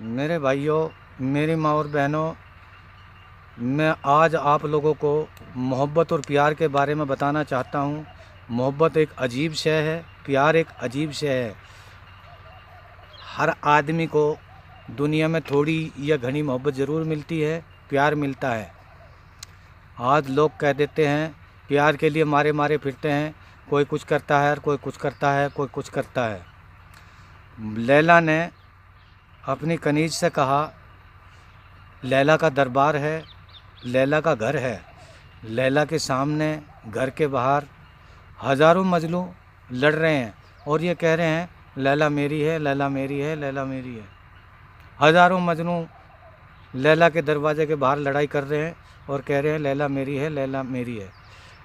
मेरे भाइयों, मेरी माँ और बहनों, मैं आज आप लोगों को मोहब्बत और प्यार के बारे में बताना चाहता हूँ। मोहब्बत एक अजीब शय है, प्यार एक अजीब शय है। हर आदमी को दुनिया में थोड़ी या घनी मोहब्बत ज़रूर मिलती है, प्यार मिलता है। आज लोग कह देते हैं प्यार के लिए मारे मारे फिरते हैं, कोई कुछ करता है और कोई कुछ करता है, कोई कुछ करता है। लैला ने अपनी कनीज से कहा, लैला का दरबार है, लैला का घर है। लैला के सामने घर के बाहर हज़ारों मजलू लड़ रहे हैं और ये कह रहे हैं लैला मेरी है, लैला मेरी है, लैला मेरी है। हज़ारों मजनू लैला के दरवाजे के बाहर लड़ाई कर रहे हैं और कह रहे हैं लैला मेरी है, लैला मेरी है।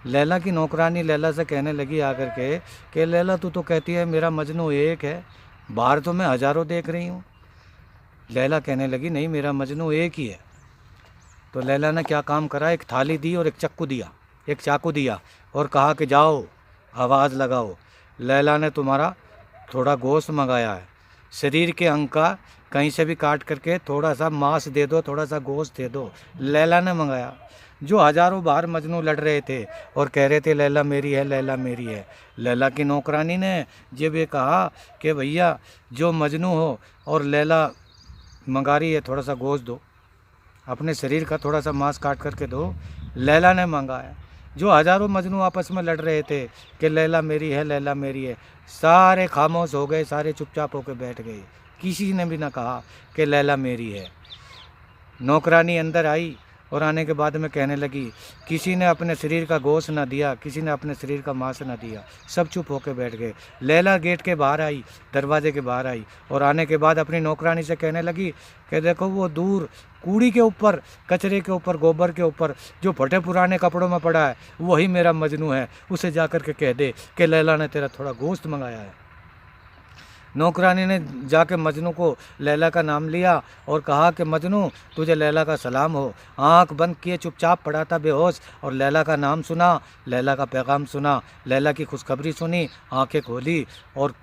लैला की नौकरानी लैला से कहने लगी आकर के कि लैला तू तो कहती है मेरा मजनू एक है, बाहर तो मैं हज़ारों देख रही हूँ। लैला कहने लगी नहीं, मेरा मजनू एक ही है। तो लैला ने क्या काम करा, एक थाली दी और एक चाकू दिया और कहा कि जाओ आवाज़ लगाओ, लैला ने तुम्हारा थोड़ा गोश्त मंगाया है, शरीर के अंग का कहीं से भी काट करके थोड़ा सा मांस दे दो, थोड़ा सा गोश्त दे दो। लैला ने मंगाया। जो हज़ारों बाहर मजनू लड़ रहे थे और कह रहे थे लैला मेरी है, लैला मेरी है। लैला की नौकरानी ने जब ये कहा कि भैया जो मजनू हो और लैला मंगा रही है, थोड़ा सा गोश्त दो, अपने शरीर का थोड़ा सा मांस काट करके दो। लैला ने मंगाया। जो हज़ारों मजनू आपस में लड़ रहे थे कि लैला मेरी है, लैला मेरी है, सारे खामोश हो गए, सारे चुपचाप होकर बैठ गए। किसी ने भी ना कहा कि लैला मेरी है। नौकरानी अंदर आई और आने के बाद में कहने लगी, किसी ने अपने शरीर का गोश्त ना दिया, किसी ने अपने शरीर का मांस ना दिया, सब चुप होकर बैठ गए। लैला गेट के बाहर आई, दरवाजे के बाहर आई और आने के बाद अपनी नौकरानी से कहने लगी कि देखो वो दूर कूड़ी के ऊपर, कचरे के ऊपर, गोबर के ऊपर जो फटे पुराने कपड़ों में पड़ा है वही मेरा मजनू है, उसे जा कर के कह दे कि लैला ने तेरा थोड़ा गोश्त मंगाया है। नौकरानी ने जाके मजनू को लैला का नाम लिया और कहा कि मजनू तुझे लैला का सलाम हो। आंख बंद किए चुपचाप पड़ा था बेहोश और लैला का नाम सुना, लैला का पैगाम सुना, लैला की खुशखबरी सुनी, आंखें खोली और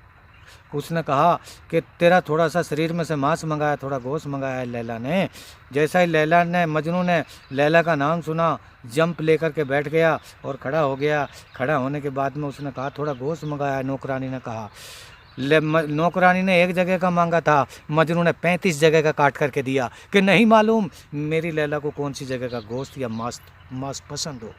उसने कहा कि तेरा थोड़ा सा शरीर में से मांस मंगाया, थोड़ा गोश्त मंगाया है लैला ने। जैसा ही मजनू ने लैला का नाम सुना, जंप लेकर के बैठ गया और खड़ा हो गया। खड़ा होने के बाद में उसने कहा थोड़ा गोश्त मंगाया है। नौकरानी ने कहा, नौकरानी ने एक जगह का मांगा था, मजनू ने 35 जगह का काट करके दिया कि नहीं मालूम मेरी लैला को कौन सी जगह का गोश्त या मांस पसंद हो।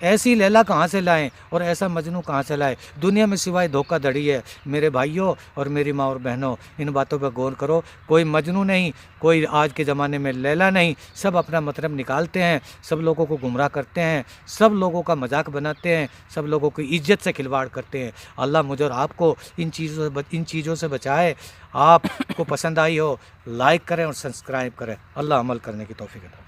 ऐसी लैला कहाँ से लाएं और ऐसा मजनू कहाँ से लाएं? दुनिया में सिवाय धोखाधड़ी है। मेरे भाइयों और मेरी माँ और बहनों, इन बातों पर गौर करो। कोई मजनू नहीं, कोई आज के ज़माने में लैला नहीं। सब अपना मतलब निकालते हैं, सब लोगों को गुमराह करते हैं, सब लोगों का मजाक बनाते हैं, सब लोगों की इज्जत से खिलवाड़ करते हैं। अल्लाह मुझे और आपको इन चीज़ों से बचाए। आपको पसंद आई हो लाइक करें और सब्सक्राइब करें। अल्लाह अमल करने की तौफीक अता फरमाए।